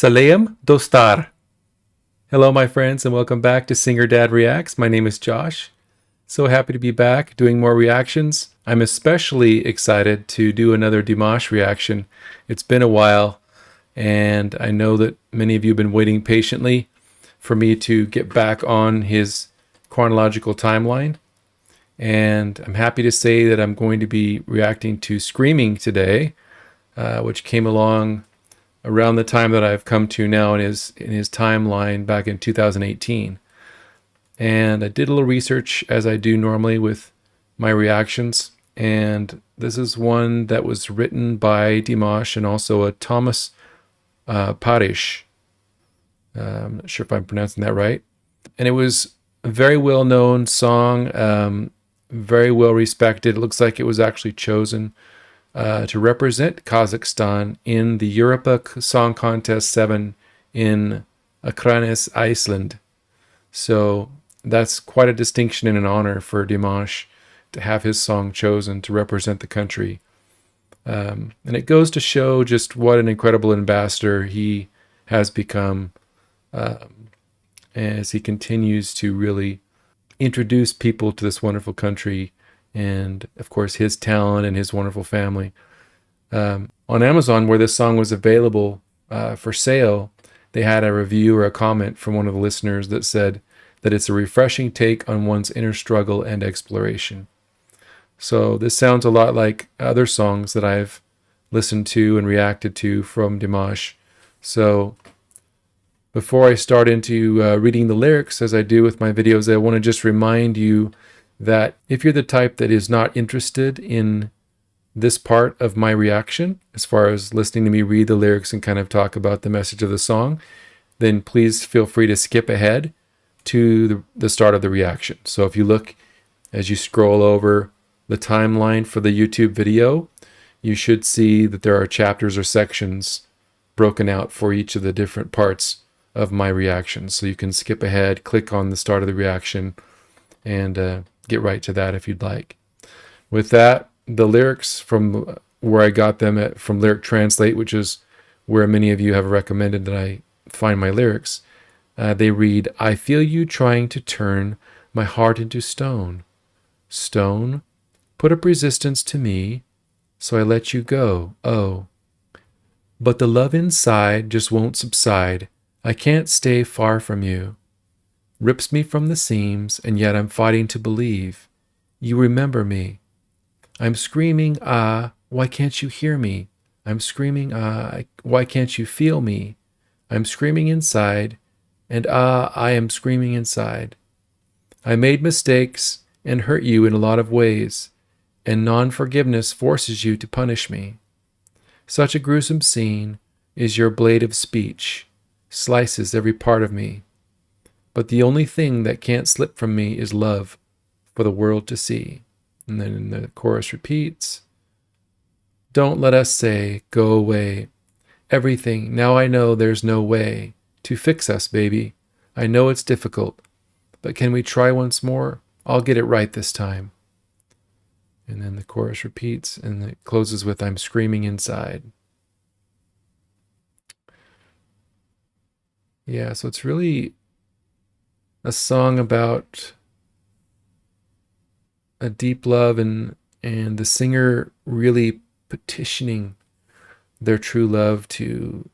Salem Dostar. Hello, my friends, and welcome back to Singer Dad Reacts. My name is Josh. So happy to be back doing more reactions. I'm especially excited to do another Dimash reaction. It's been a while, and I know that many of you have been waiting patiently for me to get back on his chronological timeline. And I'm happy to say that I'm going to be reacting to Screaming today, which came along around the time that I've come to now in his timeline back in 2018. And I did a little research, as I do normally with my reactions, and this is one that was written by Dimash and also a Thomas Parish. I'm not sure if I'm pronouncing that right. And it was a very well-known song, very well respected. It looks like it was actually chosen to represent Kazakhstan in the Europa Song Contest 7 in Akranes, Iceland. So that's quite a distinction and an honor for Dimash to have his song chosen to represent the country. And it goes to show just what an incredible ambassador he has become as he continues to really introduce people to this wonderful country and, of course, his talent and his wonderful family. On Amazon, where this song was available for sale, they had a review or a comment from one of the listeners that said that it's a refreshing take on one's inner struggle and exploration. So this sounds a lot like other songs that I've listened to and reacted to from Dimash. So before I start into reading the lyrics, as I do with my videos, I want to just remind you that if you're the type that is not interested in this part of my reaction, as far as listening to me read the lyrics and kind of talk about the message of the song, then please feel free to skip ahead to the start of the reaction. So if you look, as you scroll over the timeline for the YouTube video, you should see that there are chapters or sections broken out for each of the different parts of my reaction. So you can skip ahead, click on the start of the reaction, and get right to that if you'd like. With that, the lyrics from where I got them from Lyric Translate, which is where many of you have recommended that I find my lyrics, they read, "I feel you trying to turn my heart into stone. Stone, put up resistance to me, so I let you go, oh. But the love inside just won't subside. I can't stay far from you. Rips me from the seams, and yet I'm fighting to believe. You remember me. I'm screaming, ah, why can't you hear me? I'm screaming, ah, why can't you feel me? I'm screaming inside, and ah, I am screaming inside. I made mistakes and hurt you in a lot of ways, and non-forgiveness forces you to punish me. Such a gruesome scene is your blade of speech, slices every part of me. But the only thing that can't slip from me is love for the world to see." And then the chorus repeats, "Don't let us say, go away. Everything, now I know there's no way to fix us, baby. I know it's difficult, but can we try once more? I'll get it right this time." And then the chorus repeats, and it closes with, "I'm screaming inside." Yeah, so it's really a song about a deep love and the singer really petitioning their true love to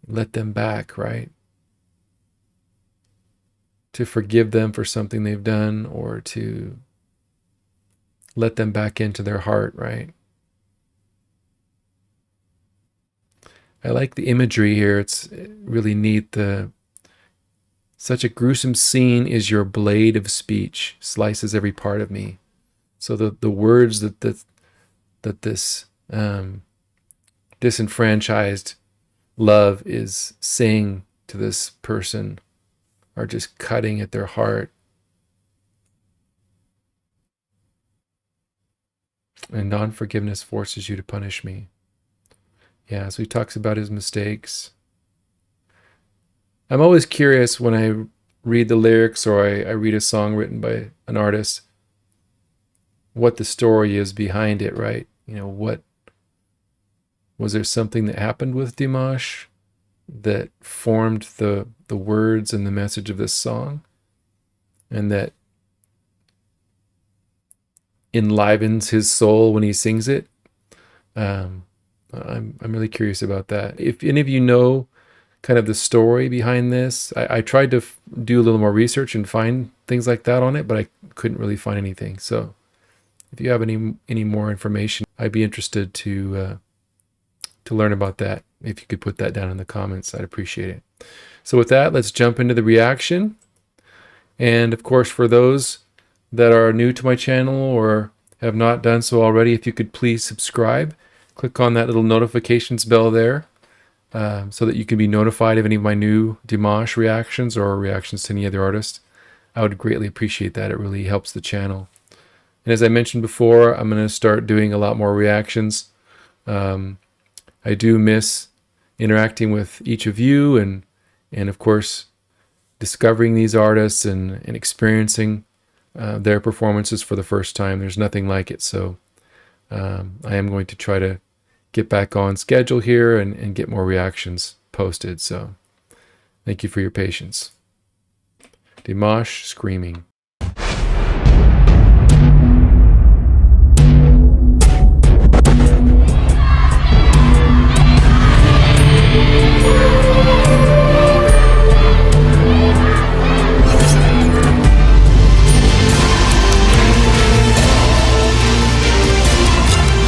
let them back, right? To forgive them for something they've done, or to let them back into their heart, right? I like the imagery here. It's really neat. Such a gruesome scene is your blade of speech, slices every part of me. So the words that this disenfranchised love is saying to this person are just cutting at their heart. And non-forgiveness forces you to punish me. Yeah, so he talks about his mistakes. I'm always curious when I read the lyrics or I read a song written by an artist, what the story is behind it, right? You know, what was there something that happened with Dimash that formed the words and the message of this song, and that enlivens his soul when he sings it. I'm really curious about that. If any of you know kind of the story behind this, I tried to do a little more research and find things like that on it, but I couldn't really find anything. So if you have any more information, I'd be interested to learn about that. If you could put that down in the comments, I'd appreciate it. So with that, let's jump into the reaction. And of course, for those that are new to my channel or have not done so already, if you could please subscribe, click on that little notifications bell there, so that you can be notified of any of my new Dimash reactions or reactions to any other artist. I would greatly appreciate that. It really helps the channel. And as I mentioned before, I'm going to start doing a lot more reactions. I do miss interacting with each of you and of course discovering these artists and experiencing their performances for the first time. There's nothing like it. So I am going to try to get back on schedule here and get more reactions posted. So thank you for your patience. Dimash Screaming.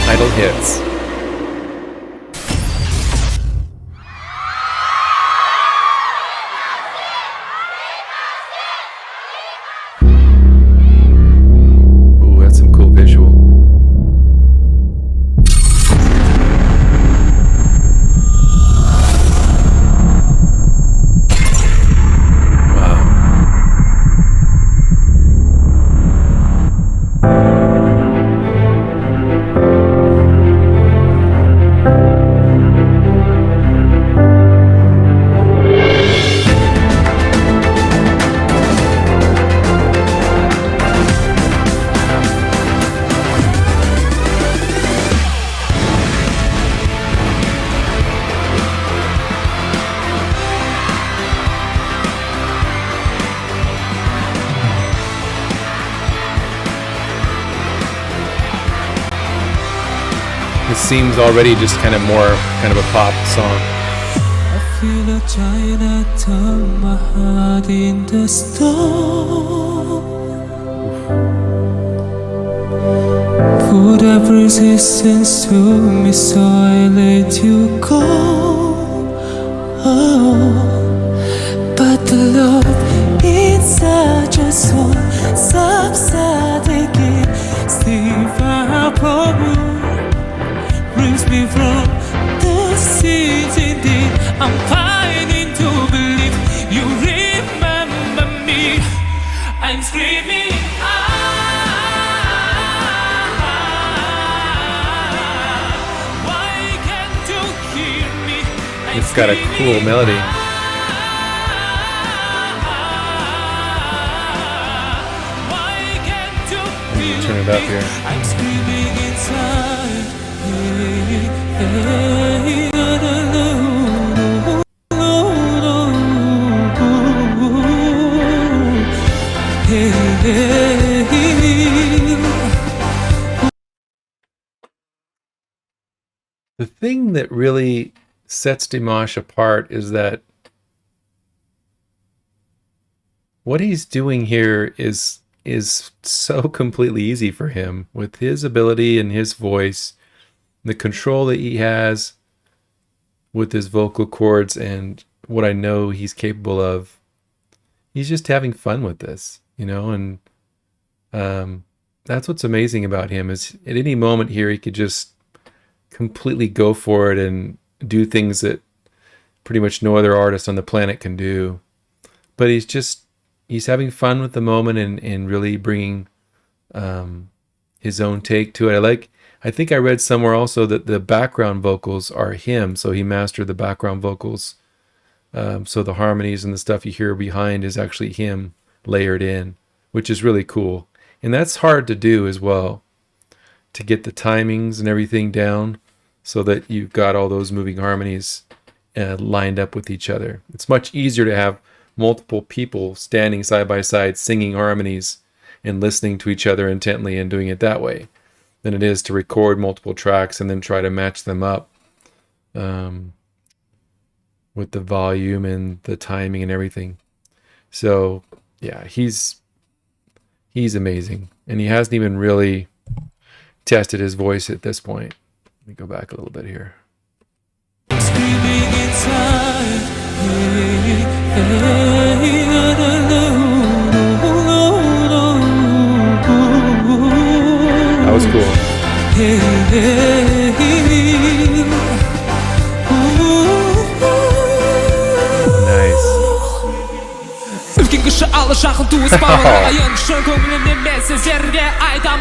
Idle hits. Ooh, that's some cool visual. This seems already just kind of a pop song. I feel a giant turn my heart in the storm. Put up resistance to me, so I let you go. Oh, but the love inside your soul subsiding, still brings me from the seeds indeed. I'm fighting to believe you remember me. I'm screaming why can't you hear me? It's got a cool melody. Why can't you Turn it up here. I'm screaming inside. The thing that really sets Dimash apart is that what he's doing here is so completely easy for him with his ability and his voice, the control that he has with his vocal cords and what I know he's capable of. He's just having fun with this, and that's what's amazing about him is at any moment here he could just completely go for it and do things that pretty much no other artist on the planet can do. But he's having fun with the moment and really bringing his own take to it. I think I read somewhere also that the background vocals are him, so he mastered the background vocals. So the harmonies and the stuff you hear behind is actually him layered in, which is really cool. And that's hard to do as well, to get the timings and everything down so that you've got all those moving harmonies lined up with each other. It's much easier to have multiple people standing side by side singing harmonies and listening to each other intently and doing it that way than it is to record multiple tracks and then try to match them up with the volume and the timing and everything. So yeah, he's amazing, and he hasn't even really tested his voice at this point. Let me go back a little bit here. Screaming inside, That was cool. Nice.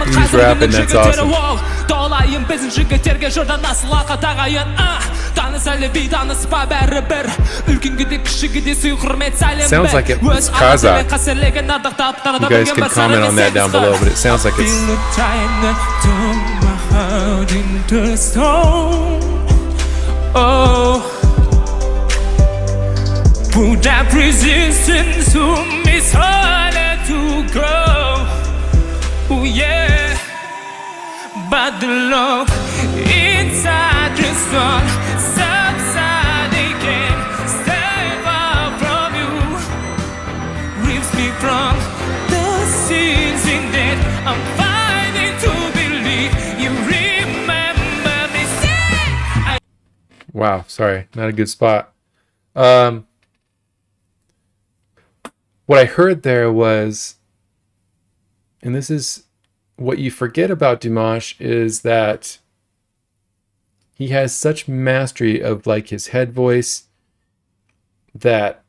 He's rapping, that's awesome. Sounds like it's Kazakh. You guys can comment on that down below, but it sounds like it's... Put up resistance to me harder to grow. Oh yeah, but the love inside just won't subside again. Stay far from you, rips me from the scenes in that I'm fighting to believe you remember me. Wow, sorry, not a good spot. What I heard there was, and this is what you forget about Dimash, is that he has such mastery of like his head voice that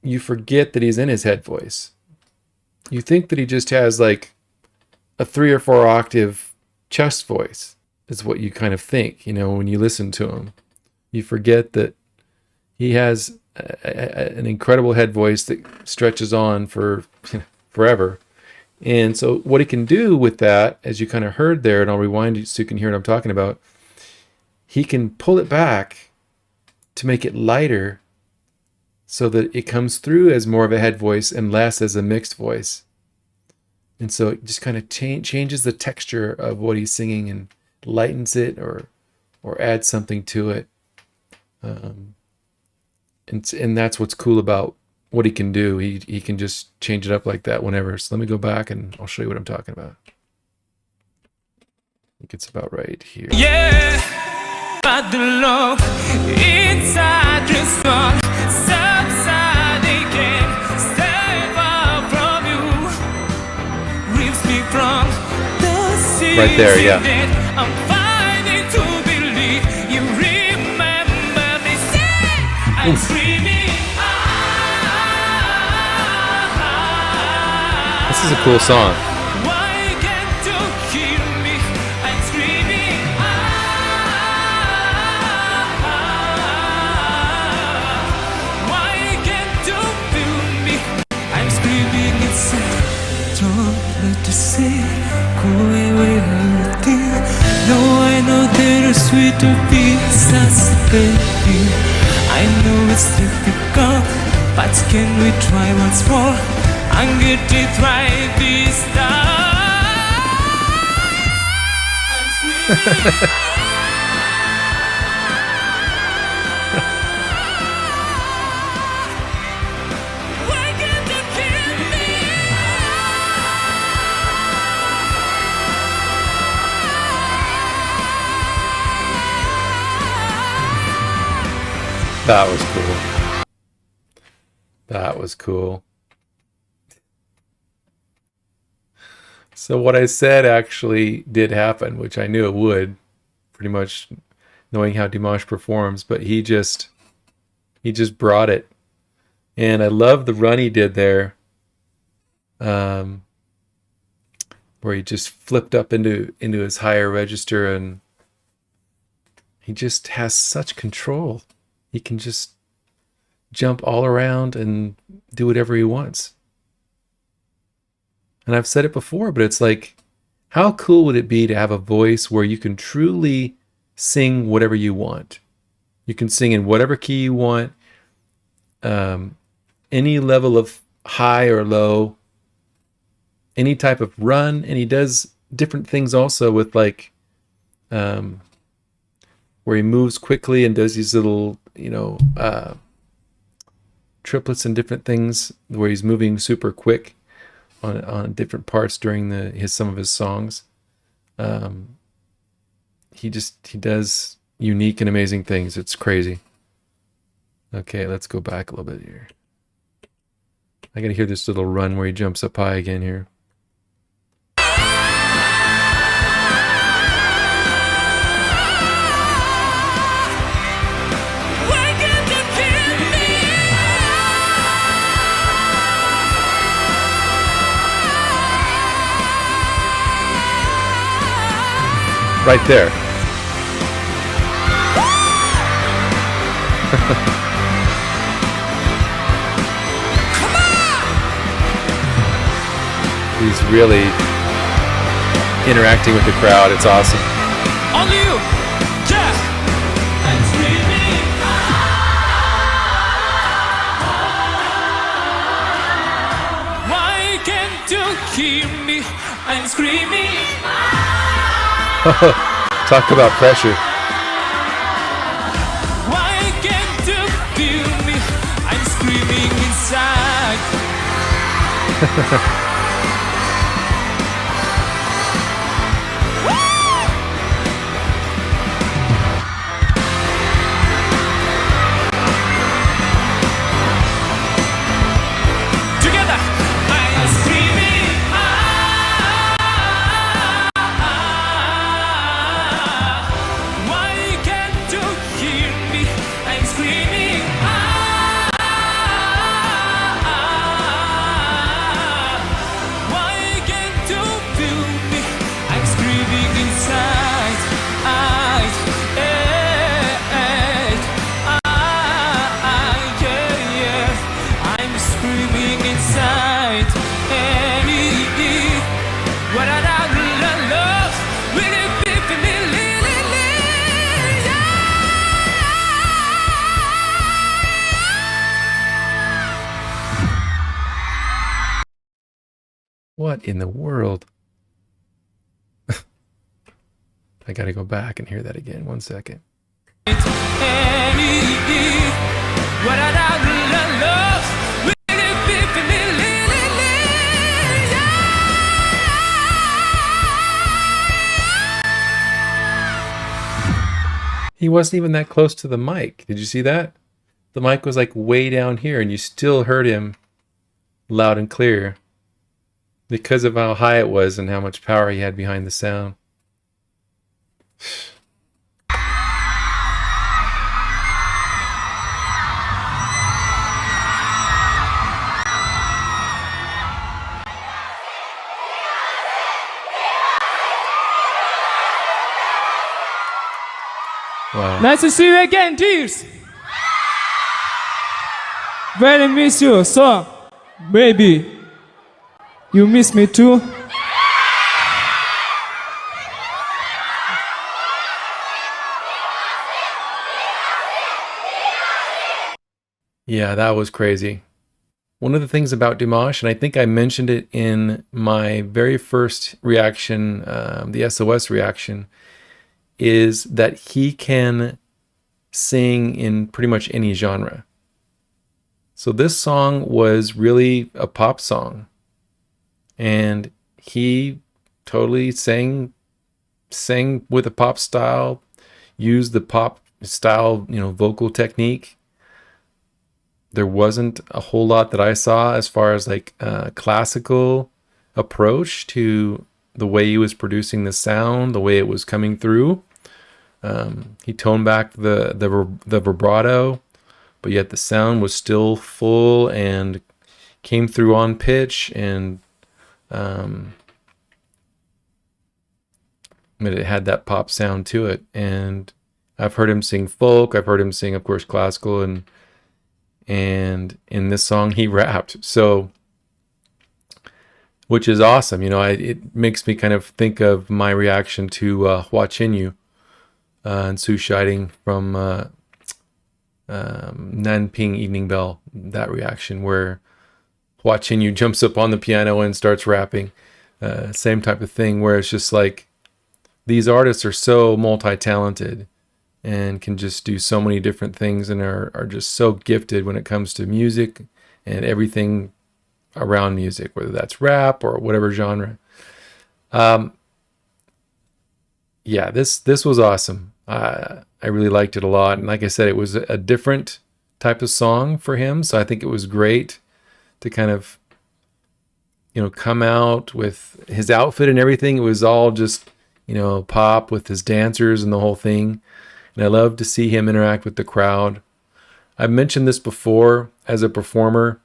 you forget that he's in his head voice. You think that he just has like a 3 or 4 octave chest voice is what you kind of think, you know, when you listen to him. You forget that he has an incredible head voice that stretches on for forever. And so what he can do with that, as you kind of heard there, and I'll rewind it so you can hear what I'm talking about, he can pull it back to make it lighter so that it comes through as more of a head voice and less as a mixed voice. And so it just kind of changes the texture of what he's singing and lightens it or adds something to it. And that's what's cool about what he can do. He can just change it up like that whenever. So let me go back and I'll show you what I'm talking about. I think it's about right here. Yeah, but the love inside just won't subside again. Stay far from you, rips me from the sea. Right there, yeah. I'm fighting to believe you remember me. I'm screaming. This is a cool song. Why can't you hear me? I'm screaming. Why can't you feel me? I'm screaming inside. Don't let you say, go away everything. No, I know there is sweet to be baby. I know it's difficult, but can we try once more? I'm good to try this time. I'm screaming. Why can't you hear me? That was cool. That was cool. So what I said actually did happen, which I knew it would, pretty much knowing how Dimash performs, but he just brought it. And I love the run he did there, where he just flipped up into his higher register, and he just has such control. He can just jump all around and do whatever he wants. And I've said it before, but it's like, how cool would it be to have a voice where you can truly sing whatever you want? You can sing in whatever key you want, any level of high or low, any type of run. And he does different things also with like where he moves quickly and does these little, triplets and different things where he's moving super quick on different parts during some of his songs. He does unique and amazing things. It's crazy. Okay, let's go back a little bit here. I gotta hear this little run where he jumps up high again here. Right there. He's really interacting with the crowd. It's awesome. On you, yeah. I'm screaming. Why can't you hear me? I'm screaming. Talk about pressure. Why can't you feel me? I'm screaming inside. Together, I'm screaming. Why can't you hear me? I'm screaming. Why can't you feel me? I'm screaming inside. Yeah. I'm screaming inside. What I love, will it be for me? What in the world? I gotta go back and hear that again. 1 second. What I love, will it be for me? He wasn't even that close to the mic. Did you see that? The mic was like way down here and you still heard him loud and clear because of how high it was and how much power he had behind the sound. Wow. Nice to see you again, Tears. Very miss you, so baby, you miss me too. Yeah, that was crazy. One of the things about Dimash, and I think I mentioned it in my very first reaction, the SOS reaction, is that he can sing in pretty much any genre. So this song was really a pop song. And he totally sang with a pop style, used the pop style, vocal technique. There wasn't a whole lot that I saw as far as like a classical approach to the way he was producing the sound, the way it was coming through. He toned back the vibrato, but yet the sound was still full and came through on pitch, and but it had that pop sound to it. And I've heard him sing folk. I've heard him sing, of course, classical, and in this song he rapped. So, which is awesome. It makes me kind of think of my reaction to Hua Chinyu and Su Shiding from Nanping Evening Bell, that reaction where Hua Qinyu jumps up on the piano and starts rapping. Same type of thing where it's just like these artists are so multi-talented and can just do so many different things and are just so gifted when it comes to music and everything around music, whether that's rap or whatever genre. Yeah, this was awesome. I really liked it a lot. And like I said, it was a different type of song for him. So I think it was great to kind of, come out with his outfit and everything. It was all just, pop with his dancers and the whole thing. And I love to see him interact with the crowd. I've mentioned this before as a performer,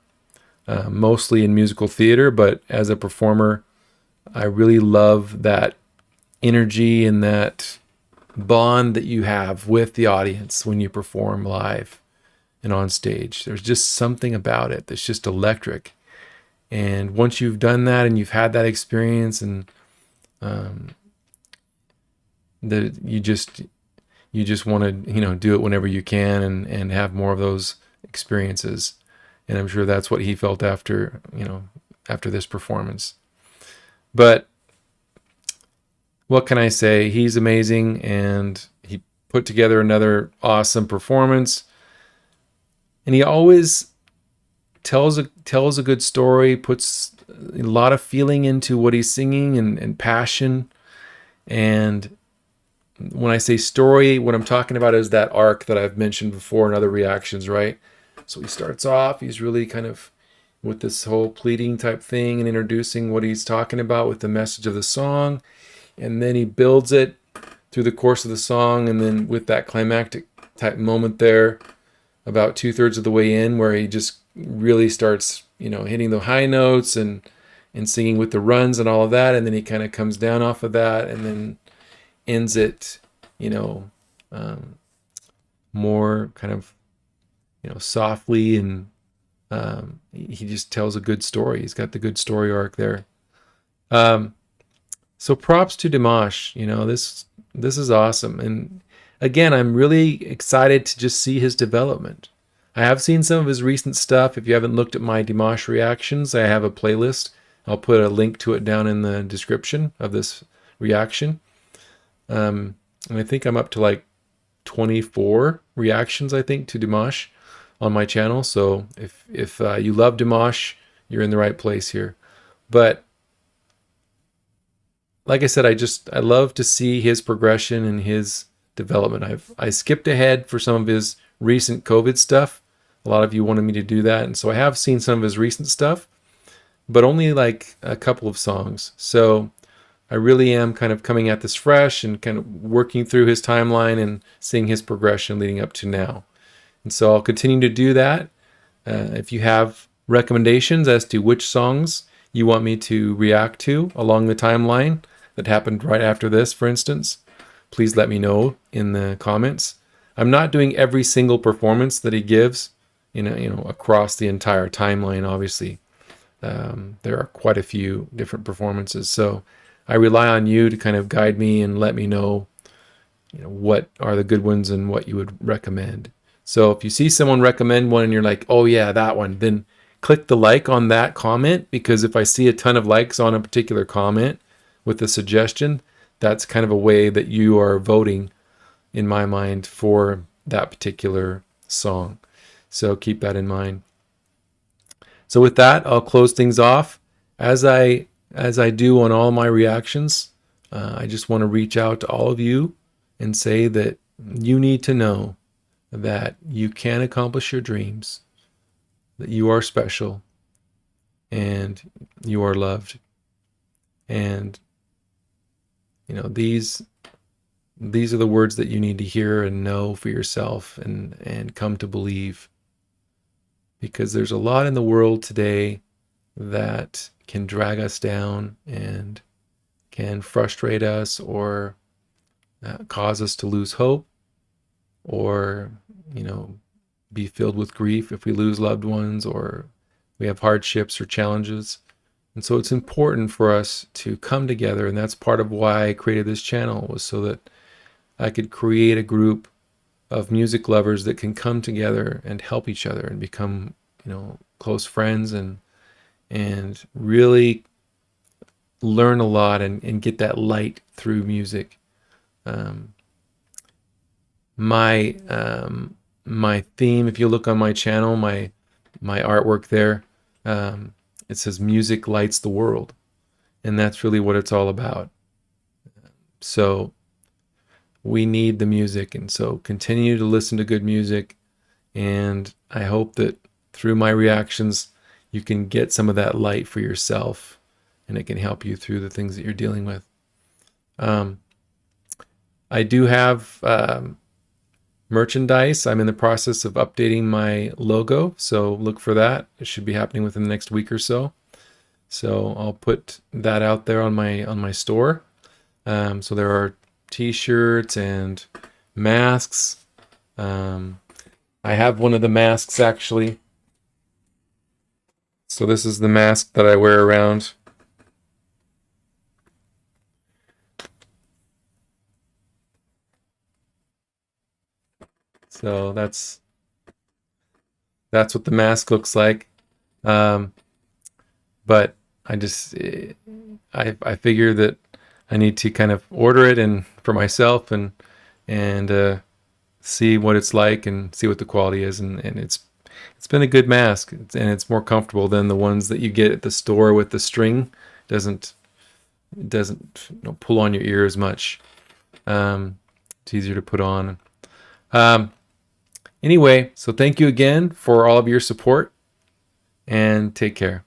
mostly in musical theater, but as a performer, I really love that energy and that bond that you have with the audience when you perform live and on stage. There's just something about it that's just electric. And once you've done that and you've had that experience, and you just want to do it whenever you can and have more of those experiences. And I'm sure that's what he felt after this performance. But what can I say? He's amazing, and he put together another awesome performance. And he always tells a good story, puts a lot of feeling into what he's singing and passion. And when I say story, what I'm talking about is that arc that I've mentioned before in other reactions, right? So he starts off, he's really kind of with this whole pleading type thing and introducing what he's talking about with the message of the song. And then he builds it through the course of the song. And then with that climactic type moment there, about 2/3 of the way in, where he just really starts, hitting the high notes and singing with the runs and all of that. And then he kind of comes down off of that and then ends it, more kind of, softly. And he just tells a good story. He's got the good story arc there. So props to Dimash. This is awesome. And again, I'm really excited to just see his development. I have seen some of his recent stuff. If you haven't looked at my Dimash reactions, I have a playlist. I'll put a link to it down in the description of this reaction. And I think I'm up to like 24 reactions, I think, to Dimash on my channel. So if you love Dimash, you're in the right place here. But like I said, I love to see his progression and his development. I skipped ahead for some of his recent COVID stuff. A lot of you wanted me to do that. And so I have seen some of his recent stuff, but only like a couple of songs. So I really am kind of coming at this fresh and kind of working through his timeline and seeing his progression leading up to now. And so I'll continue to do that. If you have recommendations as to which songs you want me to react to along the timeline that happened right after this, for instance, please let me know in the comments. I'm not doing every single performance that he gives, across the entire timeline, obviously. There are quite a few different performances. So I rely on you to kind of guide me and let me know, what are the good ones and what you would recommend. So if you see someone recommend one and you're like, oh yeah, that one, then click the like on that comment, because if I see a ton of likes on a particular comment with a suggestion, that's kind of a way that you are voting, in my mind, for that particular song. So keep that in mind. So with that, I'll close things off. As I do on all my reactions, I just want to reach out to all of you and say that you need to know that you can accomplish your dreams, that you are special, and you are loved. And these are the words that you need to hear and know for yourself and come to believe. Because there's a lot in the world today that can drag us down and can frustrate us or cause us to lose hope, or be filled with grief if we lose loved ones or we have hardships or challenges. And so it's important for us to come together, and that's part of why I created this channel, was so that I could create a group of music lovers that can come together and help each other and become, close friends and really learn a lot and get that light through music. My theme, if you look on my channel, my artwork there, it says music lights the world, and that's really what it's all about. So we need the music, and so continue to listen to good music, and I hope that through my reactions you can get some of that light for yourself, and it can help you through the things that you're dealing with. I do have merchandise. I'm in the process of updating my logo, so look for that. It should be happening within the next week or so. So I'll put that out there on my store. So there are t-shirts and masks. I have one of the masks actually. So this is the mask that I wear around. So that's what the mask looks like. But I figure that I need to kind of order it and for myself and see what it's like and see what the quality is, and it's been a good mask, and it's more comfortable than the ones that you get at the store with the string. It doesn't pull on your ear as much. It's easier to put on. Anyway, so thank you again for all of your support, and take care.